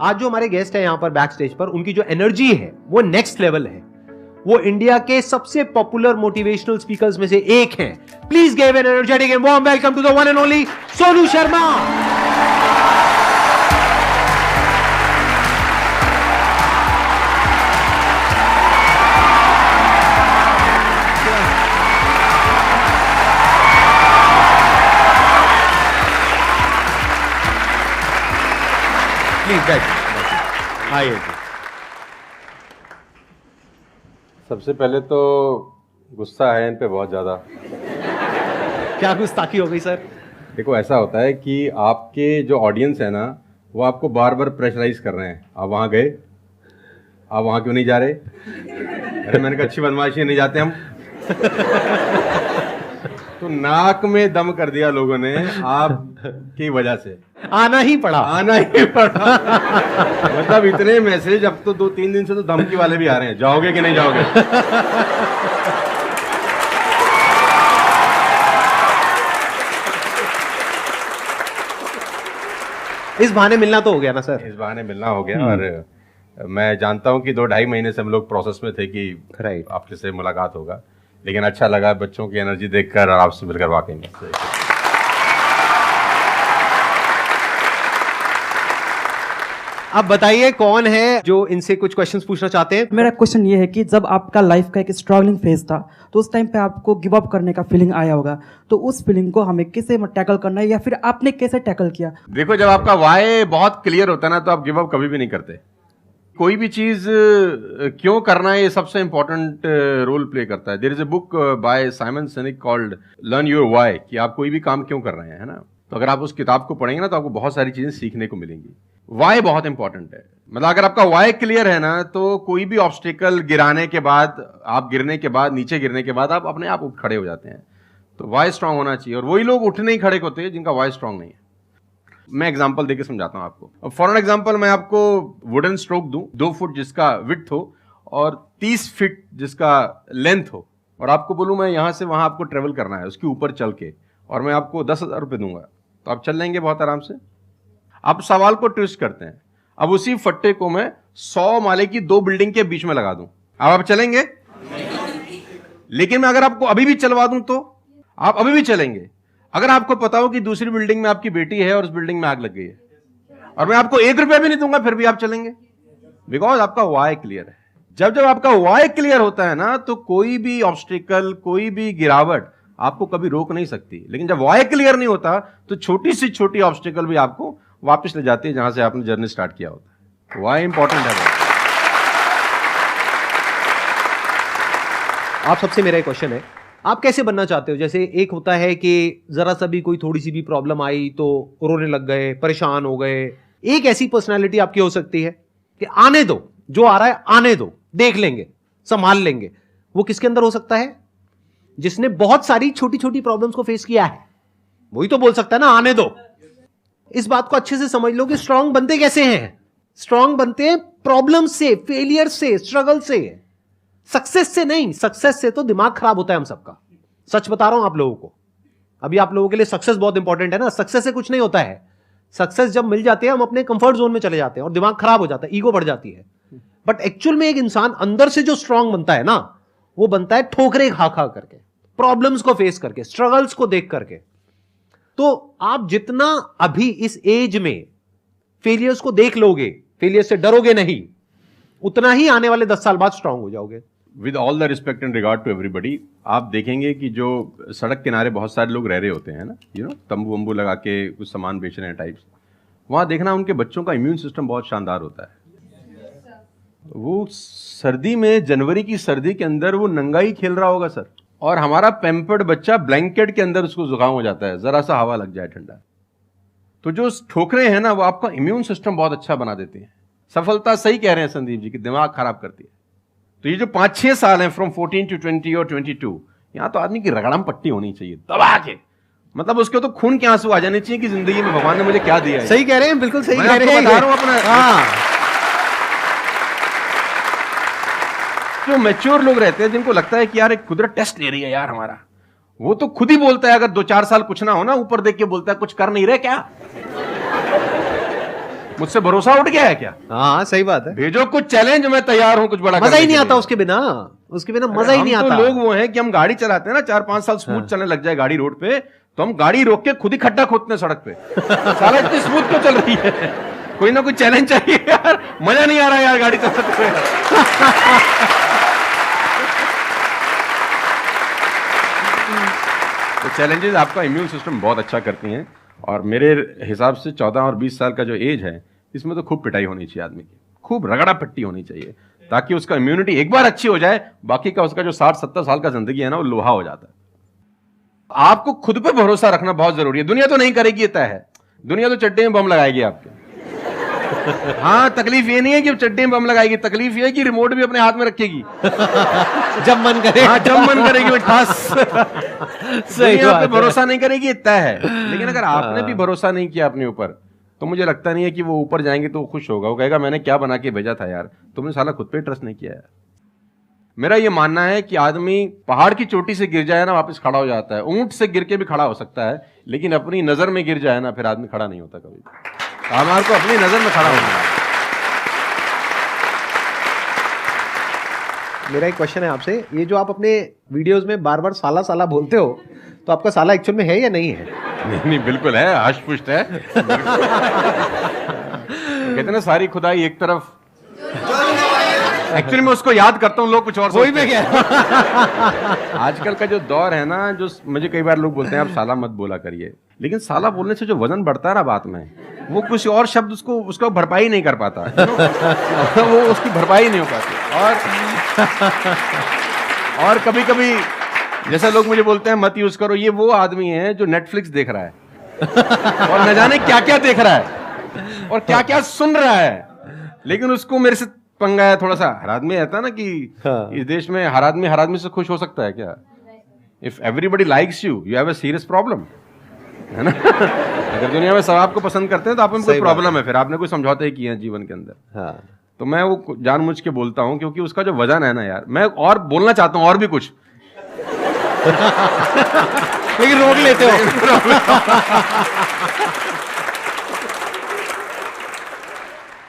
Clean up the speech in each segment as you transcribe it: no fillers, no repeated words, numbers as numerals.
आज जो हमारे गेस्ट है यहां पर बैक स्टेज पर, उनकी जो एनर्जी है वो नेक्स्ट लेवल है। वो इंडिया के सबसे पॉपुलर मोटिवेशनल स्पीकर्स में से एक हैं। Please give an energetic and warm welcome to the one and only Sonu Sharma. Please आइए। सबसे पहले तो गुस्सा है इन पे बहुत ज़्यादा। क्या गुस्ताखी हो गई सर? देखो, ऐसा होता है कि आपके जो ऑडियंस है ना, वो आपको बार बार प्रेशराइज कर रहे हैं। आप वहाँ गए, आप वहाँ क्यों नहीं जा रहे? अरे मैंने कहा अच्छी बदमाशी नहीं जाते हम। तो नाक में दम कर दिया लोगों ने आपकी वजह से। आना ही पड़ा। मतलब इतने मैसेज, अब तो 2-3 दिन से तो धमकी वाले भी आ रहे हैं, जाओगे कि नहीं जाओगे। इस बहाने मिलना तो हो गया ना सर? इस बहाने मिलना हो गया। और मैं जानता हूं कि 2-2.5 महीने से हम लोग प्रोसेस में थे कि आपके से मुलाकात होगा, लेकिन अच्छा लगा बच्चों की एनर्जी देखकर और आपसे मिलकर वाकई में। अब बताइए कौन है जो इनसे कुछ क्वेश्चंस पूछना चाहते हैं? मेरा क्वेश्चन ये है कि जब आपका लाइफ का एक स्ट्रगलिंग फेज था तो उस टाइम पे आपको गिव अप करने का फीलिंग आया होगा, तो उस फीलिंग को हमें कैसे टैकल करना है या फिर आपने कैसे टैकल किया? देखो, जब आपका वाई बहुत क्लियर होता है ना, तो आप गिव अप कभी भी नहीं करते। कोई भी चीज क्यों करना है, ये सबसे इंपॉर्टेंट रोल प्ले करता है। There is a book by Simon Sinek called learn your why, कि आप कोई भी काम क्यों कर रहे हैं, है ना। तो अगर आप उस किताब को पढ़ेंगे ना, तो आपको बहुत सारी चीजें सीखने को मिलेंगी। वाई बहुत इंपॉर्टेंट है। मतलब अगर आपका वाई क्लियर है ना, तो कोई भी ऑब्स्टिकल गिराने के बाद, आप गिरने के बाद, नीचे गिरने के बाद आप अपने आप उठ खड़े हो जाते हैं। तो वाई स्ट्रांग होना चाहिए, और वही लोग उठने ही खड़े होते हैं जिनका वाई स्ट्रांग नहीं है। मैं एग्जांपल देके समझाता हूं आपको। फॉर एन एग्जांपल, मैं आपको वुडन स्ट्रोक दूं, 2 फुट जिसका विड्थ हो और 30 फीट जिसका लेंथ हो, और आपको बोलूं मैं यहां से वहां आपको ट्रेवल करना है उसके ऊपर चल के, और मैं आपको 10,000 रुपये दूंगा, तो आप चल लेंगे बहुत आराम से? आप सवाल को ट्विस्ट करते हैं। अब उसी फट्टे को मैं 100 माले की 2 बिल्डिंग के बीच में लगा दूं, अब आप चलेंगे? लेकिन मैं अगर आपको अभी भी चलवा दूं तो आप अभी भी चलेंगे। अगर आपको पता हो कि दूसरी बिल्डिंग में आपकी बेटी है और उस बिल्डिंग में आग लग गई है, और मैं आपको 1 रुपया भी नहीं दूंगा, फिर भी आप चलेंगे? बिकॉज आपका वाई क्लियर है। जब जब आपका वाई क्लियर होता है ना, तो कोई भी ऑब्स्टिकल, कोई भी गिरावट आपको कभी रोक नहीं सकती। लेकिन जब वाई क्लियर नहीं होता, तो छोटी से छोटी ऑब्स्टिकल भी आपको वापस ले जाती है जहां से आपने जर्नी स्टार्ट किया होता है। वाई इंपॉर्टेंट है। आप सबसे मेरा एक क्वेश्चन है, आप कैसे बनना चाहते हो? जैसे एक होता है कि जरा सा भी कोई थोड़ी सी भी प्रॉब्लम आई तो रोने लग गए, परेशान हो गए। एक ऐसी पर्सनालिटी आपकी हो सकती है कि आने दो, जो आ रहा है आने दो, देख लेंगे, संभाल लेंगे। वो किसके अंदर हो सकता है? जिसने बहुत सारी छोटी छोटी प्रॉब्लम्स को फेस किया है, वही तो बोल सकता है ना आने दो। इस बात को अच्छे से समझ लो कि स्ट्रांग बनते कैसे हैं। स्ट्रांग बनते हैं प्रॉब्लम से, फेलियर से, स्ट्रगल से, सक्सेस से नहीं। सक्सेस से तो दिमाग खराब होता है हम सबका। सच बता रहा हूं आप लोगों को। अभी आप लोगों के लिए सक्सेस बहुत इंपॉर्टेंट है ना। सक्सेस से कुछ नहीं होता है। सक्सेस जब मिल जाती है, हम अपने कंफर्ट जोन में चले जाते हैं और दिमाग खराब हो जाता है, ईगो बढ़ जाती है। बट एक्चुअल में एक इंसान अंदर से जो स्ट्रांग बनता है ना, वो बनता है ठोकरे खा खा करके, प्रॉब्लम्स को फेस करके, स्ट्रगल्स को देख करके। तो आप जितना अभी इस एज में फेलियर्स को देख लोगे, फेलियर से डरोगे नहीं, उतना ही आने वाले 10 साल बाद स्ट्रांग हो जाओगे। With all the respect and regard to everybody, आप देखेंगे कि जो सड़क किनारे बहुत सारे लोग रह रहे होते हैं ना, तंबू वंबू लगा के कुछ सामान बेच रहे हैं टाइप्स, वहाँ देखना उनके बच्चों का इम्यून सिस्टम बहुत शानदार होता है। वो सर्दी में, जनवरी की सर्दी के अंदर वो नंगा ही खेल रहा होगा सर, और हमारा पैम्पर्ड बच्चा ब्लैंकेट के अंदर उसको जुकाम हो जाता है, जरा सा हवा लग जाए ठंडा। तो जो ठोकरे हैं ना, वो आपका इम्यून सिस्टम बहुत अच्छा बना देते हैं। सफलता, सही कह रहे हैं संदीप जी, कि दिमाग खराब करती है। तो ये जो 5-6 साल हैं, फ्रॉम 14 to 20 और 22, यहाँ तो आदमी की रगड़म पट्टी होनी चाहिए दबा के। मतलब उसके तो खून के आंसू आ जाने चाहिए कि जिंदगी में भगवान ने मुझे क्या दिया है। सही कह रहे हैं, बिल्कुल सही कह रहे हैं। बता रहा हूं अपना। जो मैच्योर लोग रहते हैं, जिनको लगता है कि यार एक कुदरत टेस्ट ले रही है यार हमारा, वो तो खुद ही बोलता है, अगर 2-4 साल कुछ ना हो ना, ऊपर देख के बोलता है कुछ कर नहीं रहे क्या। मुझसे भरोसा उठ गया है क्या? हाँ सही बात है, भेजो कुछ चैलेंज, मैं तैयार हूं कुछ बड़ा मजा करने ही नहीं के आता लिए। उसके बिना मजा ही नहीं हम आता। तो लोग वो हैं कि हम गाड़ी चलाते हैं ना, 4-5 साल स्मूथ चलने लग जाए गाड़ी रोड पे, तो हम गाड़ी रोक के खुद ही खड्डा खोदते हैं सड़क पे। साला इतनी स्मूथ क्यों चल रही है? कोई ना कोई चैलेंज चाहिए यार, मजा नहीं आ रहा यार गाड़ी चलाते हुए। तो चैलेंजेस आपका इम्यून सिस्टम बहुत अच्छा करती हैं, और मेरे हिसाब से 14 और 20 साल का जो एज है, इसमें तो खूब पिटाई होनी चाहिए आदमी की, खूब रगड़ा पिट्टी होनी चाहिए, ताकि उसका इम्यूनिटी एक बार अच्छी हो जाए, बाकी का उसका जो 60-70 साल का जिंदगी है ना, वो लोहा हो जाता है। आपको खुद पे भरोसा रखना बहुत जरूरी है। दुनिया तो नहीं करेगी, ये तय है, दुनिया तो चड्डे में बम लगाएगी आपके। हाँ, तकलीफ ये नहीं है कि चड्डे में बम लगाएगी, तकलीफ ये है कि रिमोट भी अपने हाथ में रखेगी जब मन करे। हाँ, जब मन करेगी वो ठास। सही दुनिया बात पे है। भरोसा नहीं करेगी, ये तय है। लेकिन अगर आपने भी भरोसा नहीं किया अपने ऊपर, तो मुझे लगता नहीं है कि वो ऊपर जाएंगे तो वो खुश होगा। वो कहेगा मैंने क्या बना के भेजा था यार, तुमने साला खुद पे ट्रस्ट नहीं किया यार। मेरा ये मानना है कि आदमी पहाड़ की चोटी से गिर जाए ना, वापस खड़ा हो जाता है। ऊंट से गिर के भी खड़ा हो सकता है, लेकिन अपनी नजर में गिर जाए ना, फिर आदमी खड़ा नहीं होता कभी। हमारे को अपनी नजर में खड़ा होना है। मेरा एक क्वेश्चन है आपसे, ये जो आप अपने वीडियोस में बार बार साला साला बोलते हो, तो आपका साला एक्चुअल में है या नहीं है? नहीं, बिल्कुल है, हष्ट पुष्ट है। कहते हैं ना, सारी खुदाई एक तरफ। एक्चुअली मैं उसको याद करता हूँ, लोग कुछ और वही सोचते में हैं। क्या? आजकल का जो दौर है ना, जो मुझे कई बार लोग बोलते हैं आप साला मत बोला करिए, लेकिन साला बोलने से जो वजन बढ़ता है ना बात में, वो कुछ और शब्द उसको भरपाई नहीं कर पाता। वो उसकी भरपाई नहीं हो पाती। और कभी कभी जैसे लोग मुझे बोलते हैं मत यूज करो, ये वो आदमी है जो नेटफ्लिक्स देख रहा है और न जाने क्या क्या देख रहा है और क्या क्या सुन रहा है, लेकिन उसको मेरे से पंगा है थोड़ा सा। हर आदमी रहता है ना कि इस देश में हर आदमी से खुश हो सकता है क्या? If everybody likes you have a serious problem, है ना? अगर दुनिया में सब आपको पसंद करते हैं तो आप में कोई प्रॉब्लम है, फिर आपने कोई समझौते ही किए हैं जीवन के अंदर। हाँ। तो मैं वो जानबूझ के बोलता हूं, क्योंकि उसका जो वजन है ना यार, मैं और बोलना चाहता हूं और भी कुछ, लेकिन रोक लेते हो।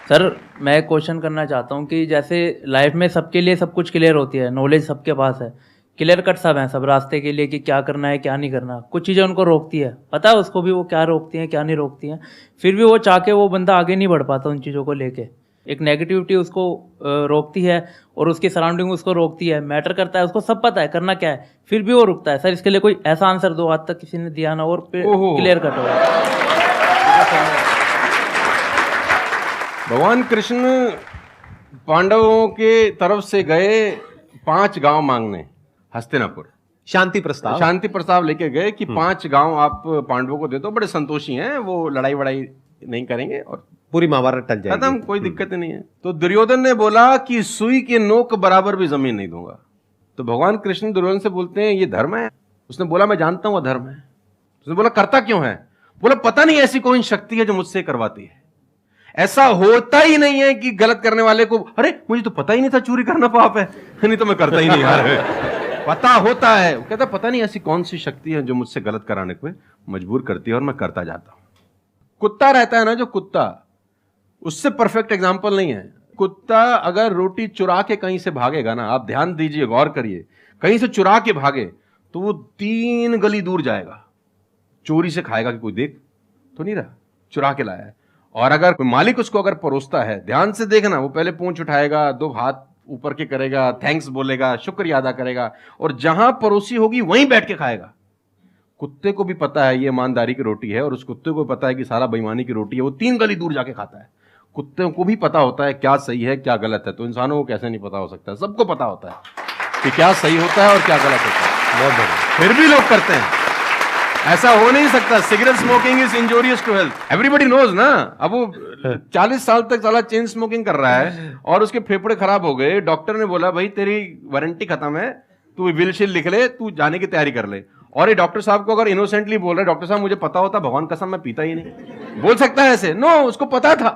सर मैं क्वेश्चन करना चाहता हूँ कि जैसे लाइफ में सबके लिए सब कुछ क्लियर होती है, नॉलेज सबके पास है, क्लियर कट सब हैं सब रास्ते के लिए कि क्या करना है क्या नहीं करना। कुछ चीज़ें उनको रोकती है, पता है उसको भी वो क्या रोकती हैं क्या नहीं रोकती हैं, फिर भी वो चाह के वो बंदा आगे नहीं बढ़ पाता उन चीज़ों को लेके। एक नेगेटिविटी उसको रोकती है और उसकी सराउंडिंग उसको रोकती है, मैटर करता है, उसको सब पता है करना क्या है, फिर भी वो रुकता है। सर इसके लिए कोई ऐसा आंसर दो, आज तक किसी ने दिया ना और क्लियर कट हो। भगवान कृष्ण पांडवों के तरफ से गए 5 गांव मांगने हस्तिनापुर, शांति प्रस्ताव लेके गए कि 5 गांव आप पांडवों को दे दो, बड़े संतोषी हैं, वो लड़ाई वड़ाई नहीं करेंगे और पूरी महाभारत टल जाएगी, खत्म, कोई दिक्कत ही नहीं है। तो दुर्योधन ने बोला कि सुई के नोक बराबर भी जमीन नहीं दूंगा। तो भगवान कृष्ण दुर्योधन से बोलते हैं ये धर्म है? उसने बोला मैं जानता हूं धर्म है। उसने बोला करता क्यों है? बोला पता नहीं, ऐसी कोई शक्ति है जो मुझसे करवाती है। ऐसा होता ही नहीं है कि गलत करने वाले को अरे मुझे तो पता ही नहीं था चोरी करना पाप है, नहीं तो मैं करता ही नहीं यार। पता होता है। वो कहता पता नहीं ऐसी कौन सी शक्ति है जो मुझसे गलत कराने को मजबूर करती है और मैं करता जाता हूं। कुत्ता रहता है ना, जो कुत्ता, उससे परफेक्ट एग्जाम्पल नहीं है। कुत्ता अगर रोटी चुरा के कहीं से भागेगा ना, आप ध्यान दीजिए, गौर करिए, कहीं से चुरा के भागे तो वो 3 गली दूर जाएगा, चोरी से खाएगा कि कोई देख तो नहीं रहा, चुरा के लाया है। और अगर मालिक उसको अगर परोसता है, ध्यान से देखना, वो पहले पूंछ उठाएगा, 2 हाथ ऊपर के करेगा, थैंक्स बोलेगा, शुक्रिया अदा करेगा, और जहां परोसी होगी वहीं बैठ के खाएगा। कुत्ते को भी पता है ये ईमानदारी की रोटी है, और उस कुत्ते को पता है कि सारा बेईमानी की रोटी है, वो 3 गली दूर जाके खाता है। कुत्ते को भी पता होता है क्या सही है क्या गलत है, तो इंसानों को कैसे नहीं पता हो सकता है? सबको पता होता है कि क्या सही होता है और क्या गलत होता है। बहुत बढ़िया। फिर भी लोग करते हैं। ऐसा हो नहीं सकता। Cigarette smoking is injurious to health, everybody knows ना। अब वो 40 साल तक साला चेन स्मोकिंग कर रहा है और उसके फेफड़े खराब हो गए, डॉक्टर ने बोला भाई तेरी वारंटी खत्म है, तू विल शील लिख ले, तू जाने की तैयारी कर ले। और ये डॉक्टर साहब को अगर इनोसेंटली बोल रहे, डॉक्टर साहब मुझे पता होता, भगवान कसम मैं पीता ही नहीं, बोल सकता है ऐसे? नो, उसको पता था।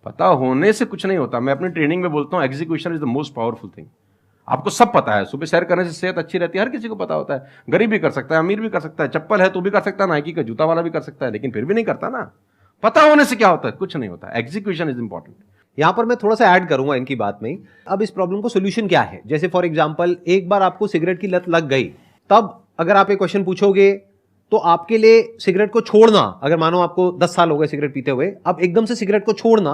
पता होने से कुछ नहीं होता। मैं अपनी ट्रेनिंग में बोलता हूं execution is the most powerful thing. आपको सब पता है, सुबह सैर करने से सेहत अच्छी रहती है, हर किसी को पता होता है। गरीब भी कर सकता है, अमीर भी कर सकता है, चप्पल है तो भी कर सकता है, नाइकी का जूता वाला भी कर सकता है, लेकिन फिर भी नहीं करता ना। पता होने से क्या होता है? कुछ नहीं होता, एग्जीक्यूशन इज इंपॉर्टेंट। यहां पर मैं थोड़ा सा ऐड करूंगा इनकी बात में। अब इस प्रॉब्लम को सोल्यूशन क्या है? जैसे फॉर एग्जांपल एक बार आपको सिगरेट की लत लग गई, तब अगर आप एक क्वेश्चन पूछोगे तो आपके लिए सिगरेट को छोड़ना, अगर मानो आपको 10 साल हो गए सिगरेट पीते हुए, अब एकदम से सिगरेट को छोड़ना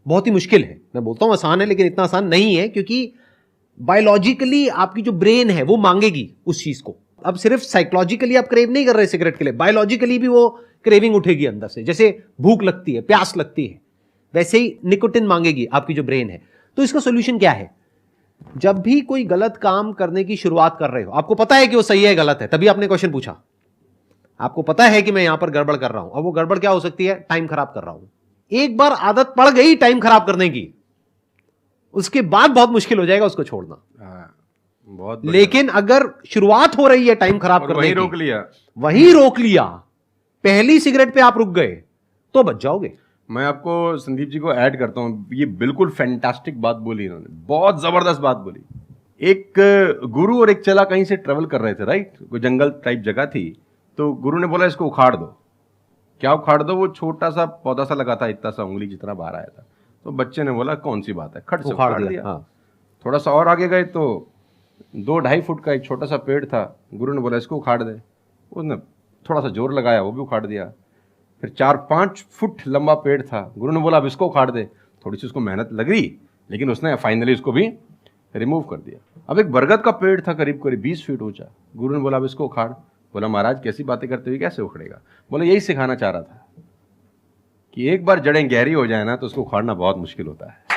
बहुत ही मुश्किल है। मैं बोलता हूं आसान है, लेकिन इतना आसान नहीं है, क्योंकि बायोलॉजिकली आपकी जो ब्रेन है वो मांगेगी उस चीज को। अब सिर्फ साइकोलॉजिकली आप क्रेव नहीं कर रहे सिगरेट के लिए, बायोलॉजिकली भी वो क्रेविंग उठेगी अंदर से। जैसे भूख लगती है, प्यास लगती है, वैसे ही निकोटिन मांगेगी आपकी जो ब्रेन है। तो इसका सोल्यूशन क्या है? जब भी कोई गलत काम करने की शुरुआत कर रहे हो, आपको पता है कि वो सही है गलत है, तभी आपने क्वेश्चन पूछा, आपको पता है कि मैं यहां पर गड़बड़ कर रहा हूं। अब वो गड़बड़ क्या हो सकती है? टाइम खराब कर रहा हूं। एक बार आदत पड़ गई टाइम खराब करने की, उसके बाद बहुत मुश्किल हो जाएगा उसको छोड़ना। बहुत बढ़िया। लेकिन अगर शुरुआत हो रही है टाइम खराब और करने वहीं की, रोक लिया, वहीं रोक लिया, पहली सिगरेट पे आप रुक गए, तो बच जाओगे। मैं आपको संदीप जी को ऐड करता हूं, ये बिल्कुल फैंटास्टिक बात बोली इन्होंने, बहुत जबरदस्त बात बोली। एक गुरु और एक चेला कहीं से ट्रेवल कर रहे थे, राइट? कोई जंगल टाइप जगह थी, तो गुरु ने बोला इसको उखाड़ दो। क्या उखाड़ दो? वो छोटा सा पौधा सा लगा था, इतना सा उंगली जितना बाहर आया था। तो बच्चे ने बोला कौन सी बात है, खट से उखाड़ दिया। हाँ। थोड़ा सा और आगे गए तो 2-2.5 फुट का एक छोटा सा पेड़ था। गुरु ने बोला इसको उखाड़ दे। उसने थोड़ा सा जोर लगाया, वो भी उखाड़ दिया। फिर 4-5 फुट लंबा पेड़ था। गुरु ने बोला अब इसको उखाड़ दे। थोड़ी सी उसको मेहनत लगी, लेकिन उसने फाइनली इसको भी रिमूव कर दिया। अब एक बरगद का पेड़ था करीब करीब 20 फीट ऊंचा। गुरु ने बोला अब इसको उखाड़। बोला महाराज कैसी बातें करते हुए, कैसे उखड़ेगा? बोला यही सिखाना चाह रहा था कि एक बार जड़ें गहरी हो जाए ना तो उसको उखाड़ना बहुत मुश्किल होता है।